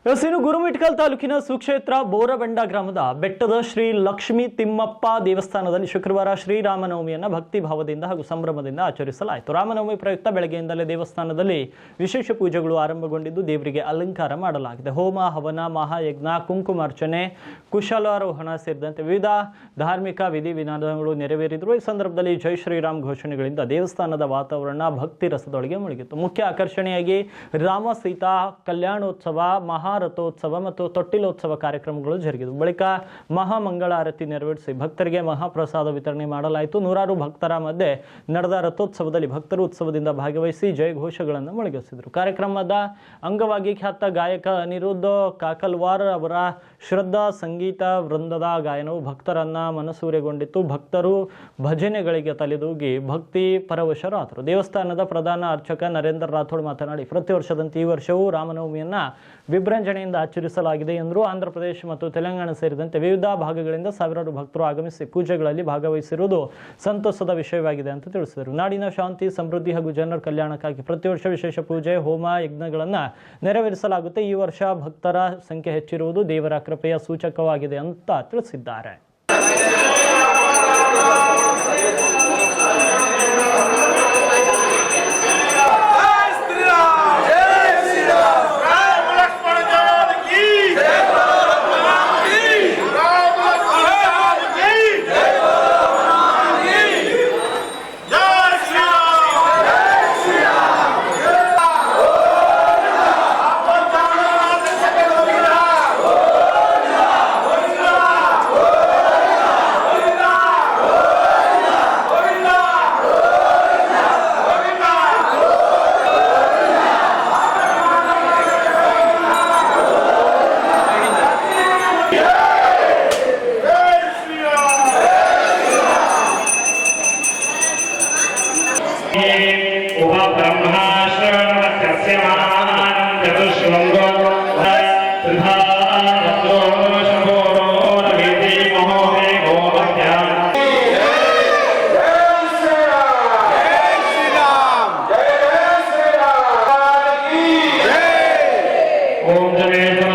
ಇನ್ನು ಗುರುಮಿಟ್ಕಲ್ ತಾಲೂಕಿನ ಸುಕ್ಷೇತ್ರ ಬೋರಬಂಡ ಗ್ರಾಮದ ಬೆಟ್ಟದ ಶ್ರೀ ಲಕ್ಷ್ಮೀ ತಿಮ್ಮಪ್ಪ ದೇವಸ್ಥಾನದಲ್ಲಿ ಶುಕ್ರವಾರ ಶ್ರೀರಾಮನವಮಿಯನ್ನು ಭಕ್ತಿ ಭಾವದಿಂದ ಹಾಗೂ ಸಂಭ್ರಮದಿಂದ ಆಚರಿಸಲಾಯಿತು. ರಾಮನವಮಿ ಪ್ರಯುಕ್ತ ಬೆಳಗ್ಗೆಯಿಂದಲೇ ದೇವಸ್ಥಾನದಲ್ಲಿ ವಿಶೇಷ ಪೂಜೆಗಳು ಆರಂಭಗೊಂಡಿದ್ದು ದೇವರಿಗೆ ಅಲಂಕಾರ ಮಾಡಲಾಗಿದೆ. ಹೋಮ, ಹವನ, ಮಹಾಯಜ್ಞ, ಕುಂಕುಮಾರ್ಚನೆ, ಕುಶಲಾರೋಹಣ ಸೇರಿದಂತೆ ವಿವಿಧ ಧಾರ್ಮಿಕ ವಿಧಿವಿಧಾನಗಳು ನೆರವೇರಿದ್ರು. ಈ ಸಂದರ್ಭದಲ್ಲಿ ಜೈ ಶ್ರೀರಾಮ್ ಘೋಷಣೆಗಳಿಂದ ದೇವಸ್ಥಾನದ ವಾತಾವರಣ ಭಕ್ತಿ ರಸದೊಳಗೆ ಮುಳುಗಿತ್ತು. ಮುಖ್ಯ ಆಕರ್ಷಣೆಯಾಗಿ ರಾಮ ಸೀತಾ ಕಲ್ಯಾಣೋತ್ಸವ, ರಥೋತ್ಸವ ಮತ್ತು ತೊಟ್ಟಿಲೋತ್ಸವ ಕಾರ್ಯಕ್ರಮಗಳು ಜರುಗಿದವು. ಬಳಿಕ ಮಹಾಮಂಗಳಾರತಿ ನೆರವೇರಿಸಿ ಭಕ್ತರಿಗೆ ಮಹಾಪ್ರಸಾದ ವಿತರಣೆ ಮಾಡಲಾಯಿತು. ನೂರಾರು ಭಕ್ತರ ಮಧ್ಯೆ ನಡೆದ ರಥೋತ್ಸವದಲ್ಲಿ ಭಕ್ತರು ಉತ್ಸವದಿಂದ ಭಾಗವಹಿಸಿ ಜಯ ಘೋಷಗಳನ್ನು ಮೊಳಗಿಸಿದರು. ಕಾರ್ಯಕ್ರಮದ ಅಂಗವಾಗಿ ಖ್ಯಾತ ಗಾಯಕ ಅನಿರುದ್ಧ ಕಾಕಲ್ವಾರ್ ಅವರ ಶ್ರದ್ಧಾ ಸಂಗೀತ ವೃಂದದ ಗಾಯನವು ಭಕ್ತರನ್ನ ಮನಸೂರೆಗೊಂಡಿತ್ತು. ಭಕ್ತರು ಭಜನೆಗಳಿಗೆ ತಲೆದೂಗಿ ಭಕ್ತಿ ಪರವಶರಾದರು. ದೇವಸ್ಥಾನದ ಪ್ರಧಾನ ಅರ್ಚಕ ನರೇಂದ್ರ ರಾಥೋಡ್ ಮಾತನಾಡಿ, ಪ್ರತಿ ವರ್ಷದಂತೆ ಈ ವರ್ಷವೂ ರಾಮನವಮಿಯನ್ನ ವಿಜೃಂಭಣೆಯಿಂದ ಆಚರಿಸಲಾಗಿದೆ ಎಂದರು. ಆಂಧ್ರಪ್ರದೇಶ ಮತ್ತು ತೆಲಂಗಾಣ ಸೇರಿದಂತೆ ವಿವಿಧ ಭಾಗಗಳಿಂದ ಸಾವಿರಾರು ಭಕ್ತರು ಆಗಮಿಸಿ ಪೂಜೆಗಳಲ್ಲಿ ಭಾಗವಹಿಸಿರುವುದು ಸಂತಸದ ವಿಷಯವಾಗಿದೆ ಅಂತ ತಿಳಿಸಿದರು. ನಾಡಿನ ಶಾಂತಿ, ಸಮೃದ್ಧಿ ಹಾಗೂ ಜನರ ಕಲ್ಯಾಣಕ್ಕಾಗಿ ಪ್ರತಿ ವರ್ಷ ವಿಶೇಷ ಪೂಜೆ, ಹೋಮ, ಯಜ್ಞಗಳನ್ನು ನೆರವೇರಿಸಲಾಗುತ್ತೆ. ಈ ವರ್ಷ ಭಕ್ತರ ಸಂಖ್ಯೆ ಹೆಚ್ಚಿರುವುದು ದೇವರ ಕೃಪೆಯ ಸೂಚಕವಾಗಿದೆ ಅಂತ ತಿಳಿಸಿದ್ದಾರೆ. ओम